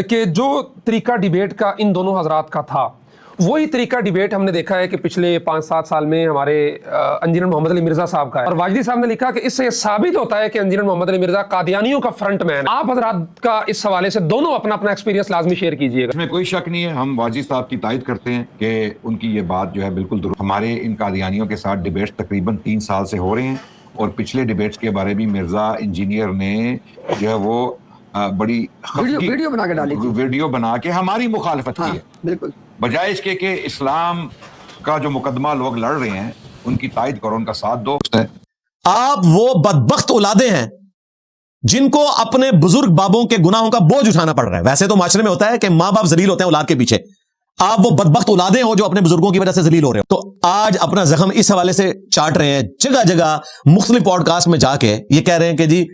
کہ جو طریقہ ڈیبیٹ کا ان دونوں حضرات کا تھا وہی طریقہ ڈیبیٹ ہم نے دیکھا ہے کہ پچھلے 5-7 سال میں ہمارے انجینئر محمد علی مرزا صاحب کا ہے، اور واجدی صاحب نے لکھا کہ اس سے یہ ثابت ہوتا ہے کہ انجینئر محمد علی مرزا قادیانیوں کا فرنٹ مین ہے۔ آپ حضرات کا اس حوالے سے دونوں اپنا اپنا ایکسپیرینس لازمی شیئر کیجیے گا۔ اس میں کوئی شک نہیں ہے، ہم واجدی صاحب کی تائید کرتے ہیں کہ ان کی یہ بات جو ہے بالکل درست۔ ہمارے ان قادیانیوں کے ساتھ ڈیبیٹس تقریباً 3 سال سے ہو رہے ہیں، اور پچھلے ڈیبیٹس کے بارے بھی مرزا انجینئر نے جو ہے وہ بڑی ویڈیو بنا کے ڈالی تھی، ویڈیو بنا کے ہماری مخالفت کی ہے، بالکل بجائے اس کے کہ اسلام کا جو مقدمہ لوگ لڑ رہے ہیں ان کی تائید کرو، ان کا ساتھ دو۔ آپ وہ بدبخت اولادیں ہیں جن کو اپنے بزرگ بابوں کے گناہوں کا بوجھ اٹھانا پڑ رہا ہے۔ ویسے تو معاشرے میں ہوتا ہے کہ ماں باپ ذلیل ہوتے ہیں اولاد کے پیچھے، آپ وہ بدبخت اولادیں ہو جو اپنے بزرگوں کی وجہ سے ذلیل ہو رہے ہو۔ تو آج اپنا زخم اس حوالے سے چاٹ رہے ہیں، جگہ جگہ مختلف پوڈ کاسٹ میں جا کے یہ کہہ رہے ہیں کہ جی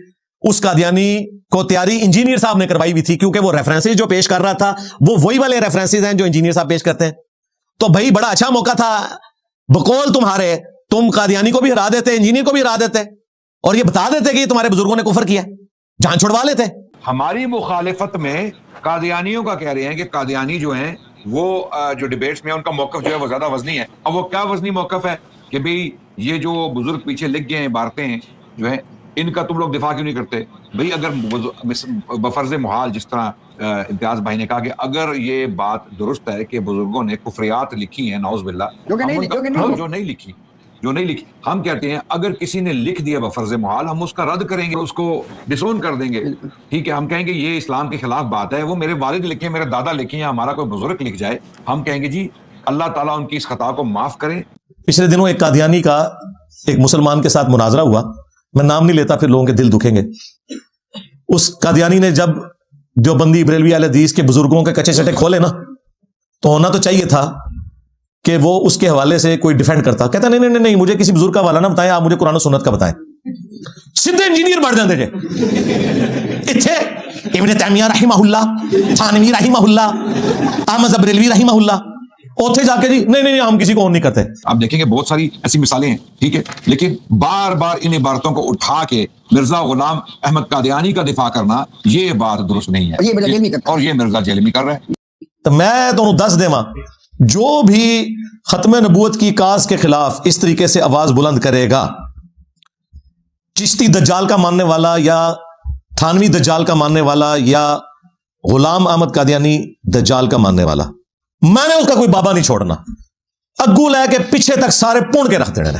اس قادیانی کو تیاری انجینئر صاحب نے کروائی ہوئی تھی، کیونکہ وہ ریفرنسز جو پیش کر رہا تھا وہ وہی والے ریفرنسز ہیں جو انجینئر صاحب پیش کرتے ہیں۔ تو بھائی بڑا اچھا موقع تھا، بقول تمہارے تم قادیانی کو بھی ہرا دیتے، انجینئر کو بھی ہرا دیتے، اور یہ بتا دیتے کہ یہ تمہارے بزرگوں نے کفر کیا، جان چھڑوا لیتے۔ ہماری مخالفت میں قادیانیوں کا کہہ رہے ہیں کہ قادیانی جو ہیں وہ جو ڈیبیٹس میں ان کا موقف جو ہے وہ زیادہ وزنی ہے۔ اب وہ کیا وزنی موقف ہے کہ بھئی یہ جو بزرگ پیچھے لکھ گئے ہیں عبارتیں جو ہیں ان کا تم لوگ دفاع کیوں نہیں کرتے؟ بھئی اگر بفرض محال جس طرح امتیاز بھائی نے کہا کہ اگر یہ بات درست ہے کہ بزرگوں نے کفریات لکھی ہیں نعوذ باللہ، جو نہیں لکھی، ہم کہتے ہیں اگر کسی نے لکھ دیا بفرض محال ہم اس کا رد کریں گے، اس کو ڈسون کر دیں گے، ٹھیک ہے؟ ہم کہیں گے یہ اسلام کے خلاف بات ہے، وہ میرے والد لکھیں، میرے دادا لکھیں، یا ہمارا کوئی بزرگ لکھ جائے، ہم کہیں گے جی اللہ تعالیٰ ان کی اس خطا کو معاف کرے۔ پچھلے دنوں ایک قادیانی کا ایک مسلمان کے ساتھ مناظرہ ہوا، میں نام نہیں لیتا پھر لوگوں کے دل دکھیں گے۔ اس قادیانی نے جب جو بندی بریلوی اہل حدیث کے بزرگوں کے کچے چٹے کھولے نا، تو ہونا تو چاہیے تھا کہ وہ اس کے حوالے سے کوئی ڈیفینڈ کرتا، کہتا نہیں مجھے کسی بزرگ کا حوالہ نہ بتائیں، آپ مجھے قرآن و سنت کا بتائیں۔ سیدھے انجینئر بڑھ جاندے جے اتھے ابن تیمیہ رحمہ اللہ، تھانوی رحمہ اللہ، احمد بریلوی رحمہ اللہ، اوتھے جا کے جی نہیں ہم کسی کو نہیں کرتے۔ آپ دیکھیں گے بہت ساری ایسی مثالیں ہیں، ٹھیک ہے، لیکن بار بار ان عبارتوں کو اٹھا کے مرزا غلام احمد قادیانی کا دفاع کرنا یہ بات درست نہیں ہے، اور یہ مرزا جیلمی کر رہا ہے۔ تو میں تو دس دیواں جو بھی ختم نبوت کی کاز کے خلاف اس طریقے سے آواز بلند کرے گا، چشتی دجال کا ماننے والا یا تھانوی دجال کا ماننے والا یا غلام احمد قادیانی دجال کا ماننے والا، میں نے اس کا کوئی بابا نہیں چھوڑنا، اگو لے کے پیچھے تک سارے پون کے رکھ دینے۔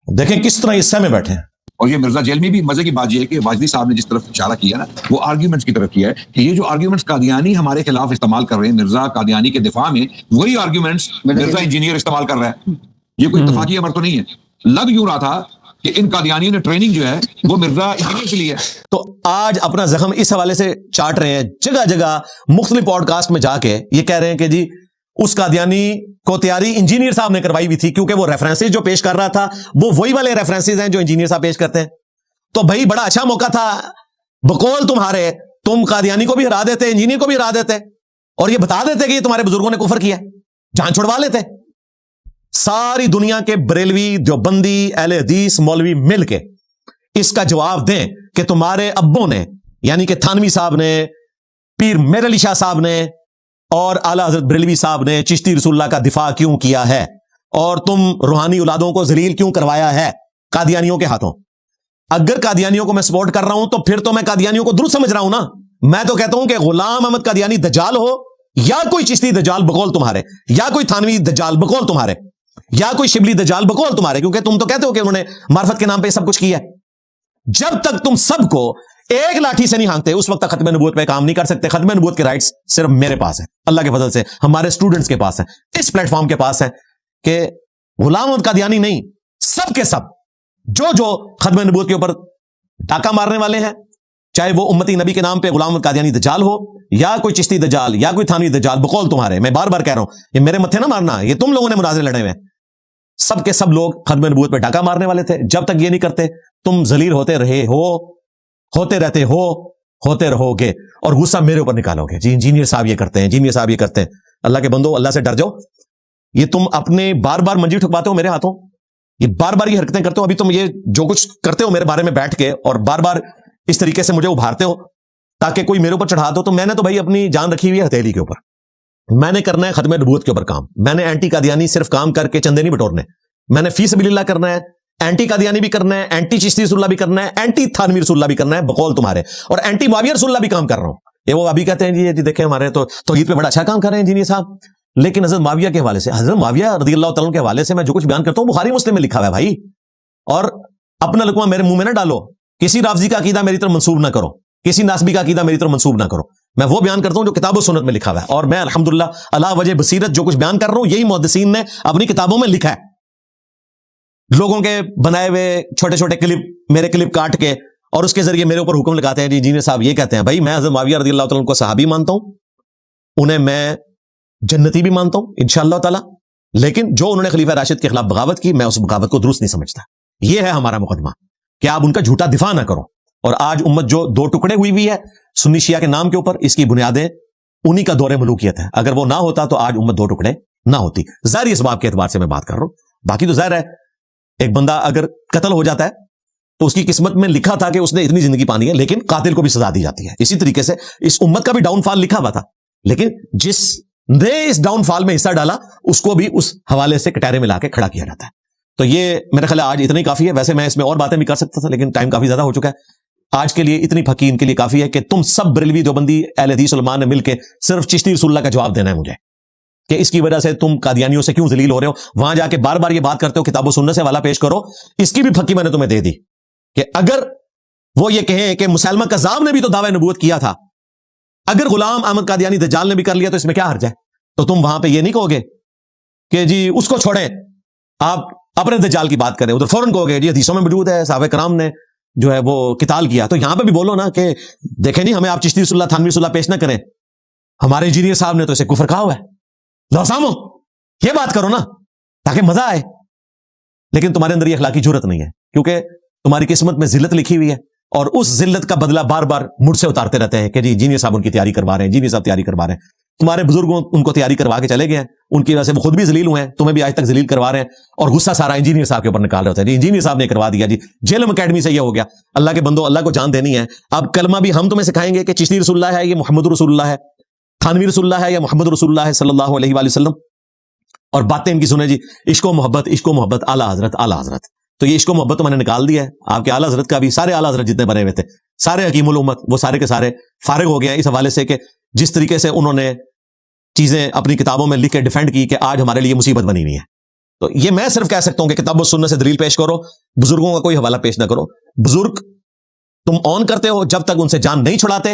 دیکھیں کس طرح اس میں بیٹھے ہیں۔ اور یہ مرزا جیلمی بھی مزے کی بات یہ ہے کہ واجدی صاحب نے جس طرف اشارہ کیا نا وہ آرگیومنٹس کی طرف کیا ہے کہ یہ جو آرگیومنٹس قادیانی ہمارے خلاف استعمال کر رہے ہیں مرزا قادیانی کے دفاع میں، وہی آرگیومنٹس مرزا انجینئر استعمال کر رہا ہے۔ یہ کوئی اتفاقی امر تو نہیں ہے۔ لگ یوں رہا تھا کہ ان قادیانیوں نے ٹریننگ جو ہے وہ مرزا انجینئر سے لی ہے۔ تو آج اپنا زخم اس حوالے سے چاٹ رہے ہیں، جگہ جگہ مختلف پوڈ کاسٹ میں جا کے یہ کہہ رہے ہیں کہ جی اس قادیانی کو تیاری انجینئر صاحب نے کروائی ہوئی تھی، کیونکہ وہ ریفرنسز جو پیش کر رہا تھا وہ وہی والے ریفرنسز ہیں جو انجینئر صاحب پیش کرتے ہیں۔ تو بھائی بڑا اچھا موقع تھا، بقول تمہارے تم قادیانی کو بھی ہرا دیتے، انجینئر کو بھی ہرا دیتے، اور یہ بتا دیتے کہ یہ تمہارے بزرگوں نے کفر کیا، جان چھڑوا لیتے۔ ساری دنیا کے بریلوی، دیوبندی، اہل حدیث، مولوی مل کے اس کا جواب دیں کہ تمہارے ابوں نے، یعنی کہ تھانوی صاحب نے، پیر میر علی شاہ صاحب نے اور اعلیٰ حضرت بریلوی صاحب نے چشتی رسول اللہ کا دفاع کیوں کیا ہے، اور تم روحانی اولادوں کو ذلیل کیوں کروایا ہے قادیانیوں کے ہاتھوں۔ اگر قادیانیوں کو میں سپورٹ کر رہا ہوں تو پھر تو میں قادیانیوں کو درست سمجھ رہا ہوں نا۔ میں تو کہتا ہوں کہ غلام احمد قادیانی دجال ہو، یا کوئی چشتی دجال بقول تمہارے، یا کوئی تھانوی دجال بقول تمہارے، یا کوئی شبلی دجال بقول تمہارے، کیونکہ تم تو کہتے ہو کہ انہوں نے معرفت کے نام پہ سب کچھ کیا ہے۔ جب تک تم سب کو ایک لاٹھی سے نہیں ہانکتے اس وقت تک ختم نبوت پہ کام نہیں کر سکتے۔ ختم نبوت کے رائٹس صرف میرے پاس ہیں، اللہ کے فضل سے ہمارے اسٹوڈنٹس کے پاس ہیں، اس پلیٹ فارم کے پاس ہے، کہ غلام احمد قادیانی نہیں، سب کے سب جو ختم نبوت کے اوپر ڈاکہ مارنے والے ہیں، چاہے وہ امتی نبی کے نام پہ غلام احمد قادیانی دجال ہو، یا کوئی چشتی دجال، یا کوئی تھانوی دجال بقول تمہارے، میں بار بار کہہ رہا ہوں یہ میرے متھے نہ مارنا، یہ تم لوگوں نے مناظرے لڑے ہوئے، سب کے سب لوگ ختم نبوت پہ ڈاکہ مارنے والے تھے۔ جب تک یہ نہیں کرتے تم ذلیل ہوتے رہے ہو، ہوتے رہتے ہو، ہوتے رہو گے، اور غصہ میرے اوپر نکالو گے، جی انجینئر صاحب یہ کرتے ہیں، انجینئر صاحب یہ کرتے ہیں۔ اللہ کے بندو، اللہ سے ڈر جاؤ۔ یہ تم اپنے بار بار منجی ٹھکواتے ہو میرے ہاتھوں، یہ بار بار یہ حرکتیں کرتے ہو، ابھی تم یہ جو کچھ کرتے ہو میرے بارے میں بیٹھ کے اور بار بار اس طریقے سے مجھے ابھارتے ہو، تاکہ کوئی میرے اوپر چڑھا دو. تو میں نے تو بھائی اپنی جان رکھی ہوئی ہے ہتھیلی کے اوپر. میں نے کرنا ہے ختم نبوت کے اوپر کام. میں نے اینٹی قادیانی صرف کام کر کے چندے نہیں بٹورنے. میں نے فی سبیل اللہ کرنا ہے, اینٹی قادیانی بھی کرنا ہے, اینٹی چشتی رسول اللہ بھی کرنا ہے, اینٹی تھانوی رسول اللہ بھی کرنا ہے بقول تمہارے, اور اینٹی معاویہ رسول اللہ بھی کام کر رہا ہوں. یہ وہ ابھی کہتے ہیں جی دیکھیں ہمارے تو توحید پہ بڑا اچھا کام کر رہے ہیں انجینئر صاحب, لیکن حضرت معاویہ کے حوالے سے, حضرت معاویہ رضی اللہ تعالیٰ کے حوالے سے میں جو کچھ بیان کرتا ہوں بخاری مسلم میں لکھا ہوا ہے بھائی. اور اپنا لقمہ میرے منہ میں نہ ڈالو. کسی رافضی کا عقیدہ میری طرف منسوب نہ کرو, کسی ناسبی کا عقیدہ میری طرف منسوب نہ کرو. میں وہ بیان کرتا ہوں جو کتاب و سنت میں لکھا ہوا ہے, اور میں الحمدللہ اللہ وجہ بصیرت جو کچھ بیان کر رہا ہوں یہی محدثین نے اپنی کتابوں میں لکھا ہے. لوگوں کے بنائے ہوئے چھوٹے چھوٹے کلپ, میرے کلپ کاٹ کے اور اس کے ذریعے میرے اوپر حکم لگاتے ہیں جی انجینئر صاحب یہ کہتے ہیں. بھائی میں حضرت معاویہ رضی اللہ تعالیٰ کو صحابی مانتا ہوں, انہیں میں جنتی بھی مانتا ہوں انشاءاللہ تعالی, لیکن جو انہوں نے خلیفہ راشد کے خلاف بغاوت کی میں اس بغاوت کو درست نہیں سمجھتا. یہ ہے ہمارا مقدمہ کہ آپ ان کا جھوٹا دفاع نہ کرو. اور آج امت جو دو ٹکڑے ہوئی ہے سنی شیعہ کے نام کے اوپر, اس کی بنیادیں انہی کا دور ملوکیت ہے. اگر وہ نہ ہوتا تو آج امت دو ٹکڑے نہ ہوتی. ظاہری اسباب کے اعتبار سے میں بات کر رہا ہوں, باقی تو ظاہر ہے ایک بندہ اگر قتل ہو جاتا ہے تو اس کی قسمت میں لکھا تھا کہ اس نے اتنی زندگی پانی ہے, لیکن قاتل کو بھی سزا دی جاتی ہے. اسی طریقے سے اس امت کا بھی ڈاؤن فال لکھا ہوا تھا, لیکن جس نے اس ڈاؤن فال میں حصہ ڈالا اس کو بھی اس حوالے سے کٹہرے میں لا کے کھڑا کیا جاتا ہے. تو یہ میرا خیال ہے آج اتنا ہی کافی ہے. ویسے میں اس میں اور باتیں بھی کر سکتا تھا لیکن ٹائم کافی زیادہ ہو چکا ہے. آج کے لیے اتنی پھکی ان کے لیے کافی ہے کہ تم سب بریلوی دیوبندی اہل حدیث علماء نے مل کے صرف چشتی رسول اللہ کا جواب دینا ہے مجھے کہ اس کی وجہ سے تم قادیانیوں سے کیوں ذلیل ہو رہے ہو. وہاں جا کے بار بار یہ بات کرتے ہو کتاب و سنت سے حوالہ پیش کرو. اس کی بھی پھکی میں نے تمہیں دے دی کہ اگر وہ یہ کہیں کہ مسلمہ کذاب نے بھی تو دعوی نبوت کیا تھا, اگر غلام احمد قادیانی دجال نے بھی کر لیا تو اس میں کیا حرج ہے. تو تم وہاں پہ یہ نہیں کہو گے کہ جی اس کو چھوڑیں, آپ اپنے دجال کی بات کریں. ادھر فوراً کہو گے جی حدیثوں میں موجود ہے صحابہ کرام نے جو ہے وہ قتال کیا. تو یہاں پہ بھی بولو نا کہ دیکھیں جی ہمیں آپ چشتی رسول اللہ تھانوی رسول اللہ پیش نہ کریں, ہمارے انجینئر صاحب نے تو اسے کفر کہا ہوا ہے. لو سامو یہ بات کرو نا تاکہ مزہ آئے. لیکن تمہارے اندر یہ اخلاقی جرت نہیں ہے کیونکہ تمہاری قسمت میں ذلت لکھی ہوئی ہے, اور اس ذلت کا بدلہ بار بار مجھ سے اتارتے رہتے ہیں کہ جی انجینئر صاحب ان کی تیاری کروا رہے ہیں, انجینئر صاحب تیاری کروا رہے ہیں. تمہارے بزرگوں ان کو تیاری کروا کے چلے گئے ہیں, ان کی وجہ سے وہ خود بھی ذلیل ہوئے ہیں, تمہیں بھی آج تک ذلیل کروا رہے ہیں, اور غصہ سارا انجینئر صاحب کے اوپر نکال رہے ہوتے ہیں جی انجینئر صاحب نے کروا دیا, جی جیلم اکیڈمی سے یہ ہو گیا. اللہ کے بندو اللہ کو جان دینی ہے. اب کلمہ بھی ہم تمہیں سکھائیں گے کہ چشتی رسول اللہ ہے یہ محمد رسول اللہ ہے, تھانوی رسول اللہ ہے یا محمد رسول اللہ ہے صلی اللہ علیہ وآلہ وسلم, اور باتیں ان کی سنیں جی عشق و محبت اعلیٰ حضرت اعلیٰ حضرت. تو یہ عشق و محبت تو میں نے نکال دیا ہے. آپ کے اعلیٰ حضرت کا بھی, سارے اعلیٰ حضرت جتنے بنے ہوئے تھے, سارے حکیم الامت, وہ سارے کے سارے فارغ ہو گئے ہیں اس حوالے سے کہ جس طریقے سے انہوں نے چیزیں اپنی کتابوں میں لکھ کے ڈیفینڈ کی کہ آج ہمارے لیے مصیبت بنی ہوئی ہے. تو یہ میں صرف کہہ سکتا ہوں کہ کتاب و سنت سے دلیل پیش کرو, بزرگوں کا کوئی حوالہ پیش نہ کرو. بزرگ تم آن کرتے ہو جب تک ان سے جان نہیں چھڑاتے,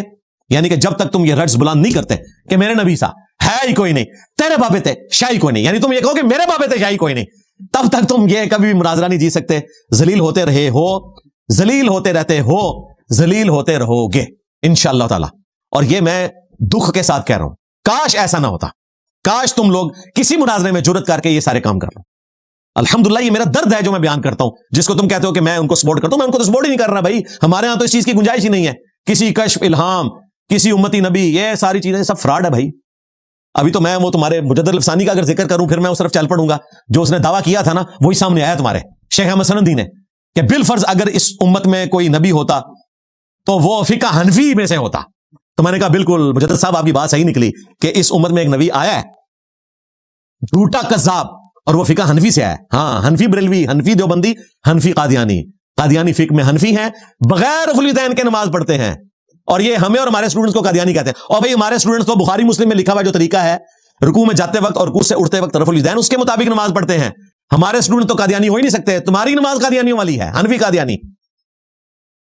یعنی کہ جب تک تم یہ رٹس بلند نہیں کرتے کہ میرے نبی سا ہے ہی کوئی نہیں, تیرے بابے تھے شاہی کوئی نہیں, یعنی تم یہ کہو کہ میرے بابے تھے شاہی کوئی نہیں, تب تک تم یہ کبھی بھی مناظرہ نہیں جی سکتے. ذلیل ہوتے رہے ہو, ذلیل ہوتے رہتے ہو, ذلیل ہوتے رہو گے انشاءاللہ تعالی. اور یہ میں دکھ کے ساتھ کہہ رہا ہوں, کاش ایسا نہ ہوتا, کاش تم لوگ کسی مناظرے میں جرت کر کے یہ سارے کام کر لو. الحمدللہ یہ میرا درد ہے جو میں بیان کرتا ہوں, جس کو تم کہتے ہو کہ میں ان کو سپورٹ کرتا ہوں, میں ان کو تو سپورٹ ہی نہیں کر رہا بھائی. ہمارے ہاں تو اس چیز کی گنجائش ہی نہیں ہے. کسی کشف الہام, کسی امتی نبی, یہ ساری چیزیں سب فراڈ ہے بھائی. ابھی تو میں وہ تمہارے مجدد الفسانی کا اگر ذکر کروں پھر میں اس طرف چل پڑوں گا, جو اس نے دعویٰ کیا تھا نا وہی سامنے آیا تمہارے شیخ احمد سندی نے کہ بالفرض اگر اس امت میں کوئی نبی ہوتا تو وہ فقہ حنفی میں سے ہوتا. تو میں نے کہا بالکل مجدد صاحب آپ کی بات صحیح نکلی کہ اس امت میں ایک نبی آیا ہے جھوٹا کذاب, اور وہ فقہ حنفی سے آیا ہے. ہاں حنفی بریلوی, حنفی دیوبندی, حنفی قادیانی, قادیانی فقہ میں حنفی ہیں, بغیر رفع الیدین کے نماز پڑھتے ہیں, اور یہ ہمیں اور ہمارے اسٹوڈنٹس کو قادیانی کہتے ہیں. اور بھائی ہمارے اسٹوڈنٹس تو بخاری مسلم میں لکھا ہوا جو طریقہ ہے رکوع میں جاتے وقت اور رکوع سے اٹھتے وقت رفع الیدین, اس کے مطابق نماز پڑھتے ہیں. ہمارے اسٹوڈنٹ تو قادیانی ہو ہی نہیں سکتے. تمہاری نماز قادیانیوں والی ہے, حنفی قادیانی.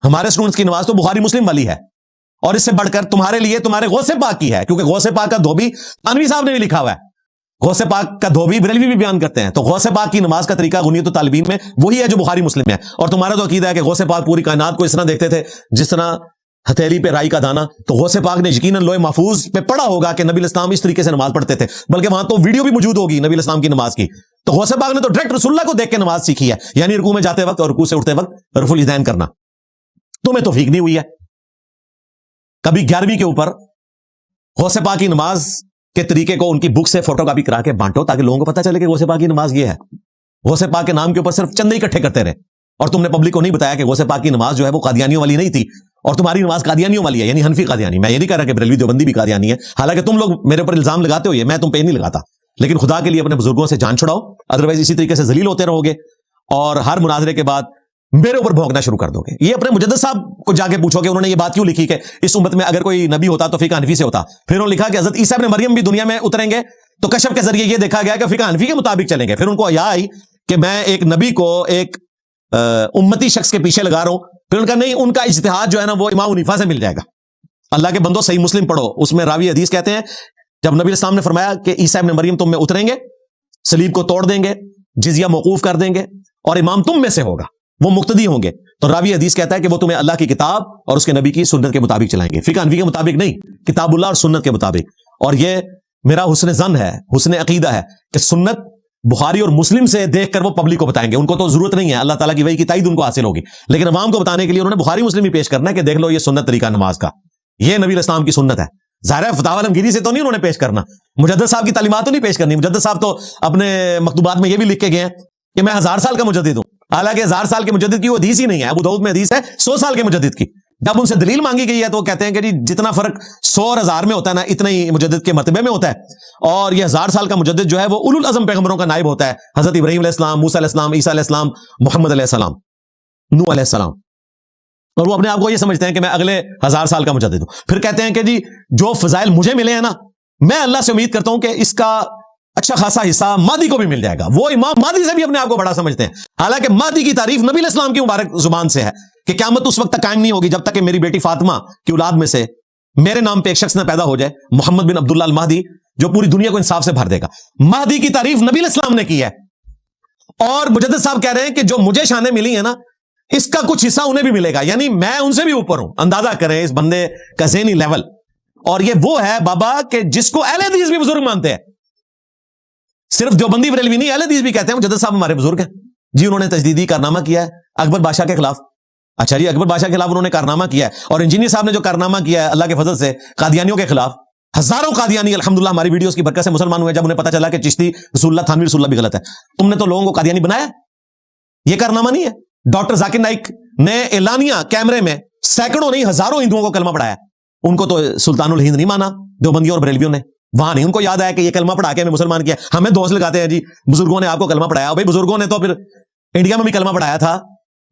ہمارے اسٹوڈنٹس کی نماز تو بخاری مسلم والی ہے, اور اس سے بڑھ کر تمہارے لیے تمہارے غوث پاک کی ہے, کیونکہ غوث پاک کا دھوبی انوی صاحب نے بھی لکھا ہوا ہے. غوث پاک کا دھوبی بریلوی بھی بیان کرتے ہیں. تو غوث پاک کی نماز کا طریقہ غنیت الطالبین میں وہی ہے جو بخاری مسلم میں ہے. اور تمہارا تو عقیدہ ہے کہ غوث پاک پوری کائنات کو اس طرح دیکھتے تھے جس طرح ہتھیلی پہ رائی کا دانا. تو غوث پاک نے یقیناً لوح محفوظ پہ پڑھا ہوگا کہ نبی اسلام اس طریقے سے نماز پڑھتے تھے, بلکہ وہاں تو ویڈیو بھی موجود ہوگی نبی اسلام کی نماز کی. تو غوث پاک نے تو ڈائریکٹ رسول اللہ کو دیکھ کے نماز سیکھی ہے, یعنی رکوع میں جاتے وقت اور رکوع سے اٹھتے وقت رفع الیدین کرنا. تمہیں توفیق نہیں ہوئی ہے کبھی 11ویں کے اوپر غوث پاک کی نماز کے طریقے کو ان کی بک سے فوٹو کاپی کرا کے بانٹو تاکہ لوگوں کو پتہ چلے کہ غوث پاک کی نماز یہ ہے. غوث پاک کے نام کے اوپر صرف چندے اکٹھے کرتے رہے, اور تم نے پبلک کو نہیں بتایا کہ غوث پاک کی نماز جو ہے وہ قادیانیوں والی نہیں تھی, اور تمہاری نماز قادیانیوں والی ہے, یعنی حنفی قادیانی. میں یہ نہیں کہہ رہا کہ بریلوی دیوبندی بھی قادیانی ہے, حالانکہ تم لوگ میرے اوپر الزام لگاتے ہو, یہ میں تم پہ نہیں لگاتا, لیکن خدا کے لیے اپنے بزرگوں سے جان چھڑاؤ, ادروائز اسی طریقے سے ذلیل ہوتے رہو گے اور ہر مناظرے کے بعد میرے اوپر بھونکنا شروع کر دو گے. یہ اپنے مجدد صاحب کو جا کے پوچھو کہ انہوں نے یہ بات کیوں لکھی کہ اس امت میں اگر کوئی نبی ہوتا تو فقہ حنفی سے ہوتا. پھر انہوں نے لکھا کہ حضرت عیسیٰ ابن مریم بھی دنیا میں اتریں گے تو کشف کے ذریعے یہ دیکھا گیا کہ فقہ حنفی کے مطابق چلیں گے. پھر ان کو یہ آئی کہ میں ایک نبی کو ایک امتی شخص کے پیچھے لگا رہا ہوں. پھر ان کا نہیں, ان کا اجتہاد جو ہے نا وہ امام حنیفہ سے مل جائے گا. اللہ کے بندو صحیح مسلم پڑھو, اس میں راوی حدیث کہتے ہیں جب نبی اسلام نے فرمایا کہ عیسیٰ ابن مریم تم میں اتریں گے, صلیب کو توڑ دیں گے, جزیہ موقوف کر دیں گے اور امام تم میں سے ہوگا, وہ مقتدی ہوں گے, تو راوی حدیث کہتا ہے کہ وہ تمہیں اللہ کی کتاب اور اس کے نبی کی سنت کے مطابق چلائیں گے, فقہ حنفی کے مطابق نہیں, کتاب اللہ اور سنت کے مطابق. اور یہ میرا حسن ظن ہے, حسن عقیدہ ہے کہ سنت بخاری اور مسلم سے دیکھ کر وہ پبلک کو بتائیں گے. ان کو تو ضرورت نہیں ہے, اللہ تعالیٰ کی وحی کی تائید ان کو حاصل ہوگی, لیکن عوام کو بتانے کے لیے انہوں نے بخاری مسلم ہی پیش کرنا ہے کہ دیکھ لو یہ سنت طریقہ نماز کا, یہ نبی الاسلام کی سنت ہے. ظاہر ہے فتاوی عالمگیری سے تو نہیں انہوں نے پیش کرنا, مجدد صاحب کی تعلیمات تو نہیں پیش کرنی. مجدد صاحب تو اپنے مکتوبات میں یہ بھی لکھ کے گئے ہیں کہ میں 1000 سال کا مجدد ہوں, حالانکہ 1000 سال کے مجدد کی وہ حدیث ہی نہیں ہے. ابو داؤد میں حدیث ہے 100 سال کے مجدد کی. جب ان سے دلیل مانگی گئی ہے تو وہ کہتے ہیں کہ جی جتنا فرق 100 اور 1000 میں ہوتا ہے نا, اتنا ہی مجدد کے مرتبے میں ہوتا ہے, اور یہ 1000 سال کا مجدد جو ہے وہ اولو العزم پیغمبروں کا نائب ہوتا ہے, حضرت ابراہیم علیہ السلام, موسیٰ علیہ السلام, عیسیٰ علیہ السلام, محمد علیہ السلام, نوح علیہ السلام. اور وہ اپنے آپ کو یہ سمجھتے ہیں کہ میں اگلے 1000 سال کا مجدد ہوں. پھر کہتے ہیں کہ جی جو فضائل مجھے ملے ہیں نا, میں اللہ سے امید کرتا ہوں کہ اس کا اچھا خاصا حصہ مہدی کو بھی مل جائے گا. وہ امام مہدی سے بھی اپنے آپ کو بڑا سمجھتے ہیں, حالانکہ مہدی کی تعریف نبی علیہ السلام کی مبارک زبان سے ہے کہ قیامت اس وقت تک قائم نہیں ہوگی جب تک کہ میری بیٹی فاطمہ کی اولاد میں سے میرے نام پہ ایک شخص نہ پیدا ہو جائے, محمد بن عبداللہ المہدی, جو پوری دنیا کو انصاف سے بھر دے گا. مہدی کی تعریف نبی علیہ السلام نے کی ہے, اور مجدد صاحب کہہ رہے ہیں کہ جو مجھے شانیں ملی ہیں نا, اس کا کچھ حصہ انہیں بھی ملے گا, یعنی میں ان سے بھی اوپر ہوں. اندازہ کریں اس بندے کا ذہنی لیول. اور یہ وہ ہے بابا کہ جس کو اہل حدیث بھی بزرگ مانتے ہیں, صرف دیوبندی بریلوی نہیں, اہل حدیث بھی کہتے ہیں مجدد صاحب ہمارے بزرگ ہیں. جی انہوں نے تجدیدی کارنامہ کیا ہے اکبر بادشاہ کے خلاف. اچھا جی, اکبر بادشاہ کے خلاف انہوں نے کارنامہ کیا ہے, اور انجینئر صاحب نے جو کارنامہ کیا ہے اللہ کے فضل سے قادیانیوں کے خلاف, ہزاروں قادیانی الحمدللہ ہماری ویڈیوز کی برکت سے مسلمان ہوئے جب انہیں پتہ چلا کہ چشتی رسول اللہ, تھانوی رسول اللہ بھی غلط ہے. تم نے تو لوگوں کو قادیانی بنایا, یہ کارنامہ نہیں ہے. ڈاکٹر ذاکر نائک نے اعلانیہ کیمرے میں سینکڑوں نہیں ہزاروں ہندوؤں کو کلمہ پڑھایا. ان کو تو سلطان الہند نہیں مانا دیوبندیوں اور بریلویوں نے, وہاں نہیں ان کو یاد آیا کہ یہ کلمہ پڑھا کے ہمیں مسلمان کیا. ہمیں دوست لگاتے ہیں جی بزرگوں نے آپ کو کلمہ پڑھایا. بھائی بزرگوں نے تو پھر انڈیا میں بھی کلمہ پڑھایا تھا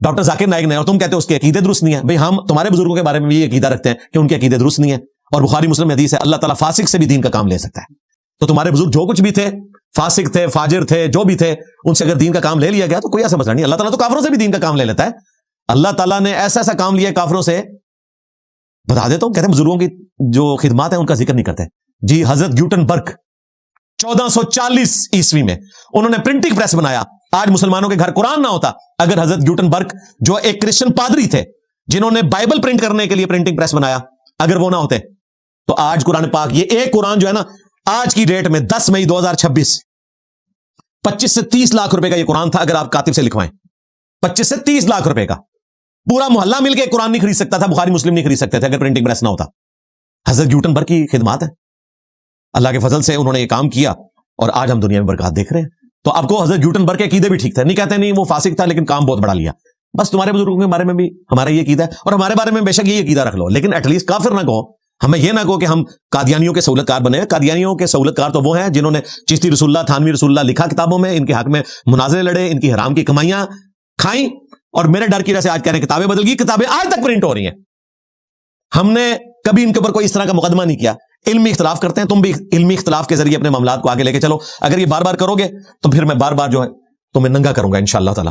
ڈاکٹر ذاکر نائک نے, اور تم کہتے ہو اس کے عقیدے درست نہیں ہے. بھائی ہم تمہارے بزرگوں کے بارے میں بھی یہ عقیدہ رکھتے ہیں کہ ان کے عقیدے درست نہیں ہے, اور بخاری مسلم حدیث ہے اللہ تعالیٰ فاسق سے بھی دین کا کام لے سکتا ہے. تو تمہارے بزرگ جو کچھ بھی تھے, فاسق تھے, فاجر تھے, جو بھی تھے, ان سے اگر دین کا کام لے لیا گیا تو کوئی ایسا مسئلہ نہیں. اللہ تعالیٰ تو کافروں سے بھی دین کا کام لے لیتا ہے. اللہ تعالیٰ نے ایسا ایسا کام لیا کافروں سے, بتا دیتا ہوں, کہتے ہیں بزرگوں کی جو خدمات ہیں ان کا ذکر نہیں کرتے. جی حضرت گیوٹن برگ 1440 عیسوی میں انہوں نے پرنٹنگ پریس بنایا. آج مسلمانوں کے گھر قرآن نہ ہوتا اگر حضرت گیوٹن برگ جو ایک کرسچن پادری تھے جنہوں نے بائبل پرنٹ کرنے کے لیے پرنٹنگ پریس بنایا, اگر وہ نہ ہوتے تو آج قرآن پاک, یہ ایک قرآن جو ہے نا آج کی ڈیٹ میں 10 مئی 2026 25 سے 30 لاکھ روپے کا یہ قرآن تھا. اگر آپ کاتب سے لکھوائیں 25 سے 30 لاکھ روپے کا, پورا محلہ مل کے قرآن نہیں خرید سکتا تھا, بخاری مسلم نہیں خرید سکتے تھے اگر پرنٹنگ پریس نہ ہوتا. حضرت گیوٹن برگ کی خدمات ہے, اللہ کے فضل سے انہوں نے یہ کام کیا اور آج ہم دنیا میں برکات دیکھ رہے ہیں. تو آپ کو حضرت گیوٹن برگ کے عقیدے بھی ٹھیک تھے, نہیں کہتے نہیں وہ فاسق تھا لیکن کام بہت بڑا لیا. بس تمہارے بزرگوں کے بارے میں بھی ہمارا یہ عقیدہ ہے, اور ہمارے بارے میں بے شک یہ عقیدہ رکھ لو, لیکن ایٹ لیسٹ کافر نہ کہو. ہمیں یہ نہ کہو کہ ہم قادیانیوں کے سہولت کار بنے. قادیانیوں کے سہولت کار تو وہ ہیں جنہوں نے چشتی رسول اللہ, تھانوی رسول اللہ لکھا کتابوں میں, ان کے حق میں مناظرے لڑے, ان کی حرام کی کمائیاں کھائیں, اور میرے ڈر کی وجہ سے آج کہہ رہے ہیں کتابیں بدل گئی. کتابیں آج تک پرنٹ ہو رہی ہیں. ہم نے کبھی ان کے اوپر کوئی اس طرح کا مقدمہ نہیں کیا. علمی اختلاف کرتے ہیں, تم بھی علمی اختلاف کے ذریعے اپنے معاملات کو آگے لے کے چلو. اگر یہ بار بار کرو گے تو پھر میں بار بار جو ہے تمہیں ننگا کروں گا انشاءاللہ تعالی.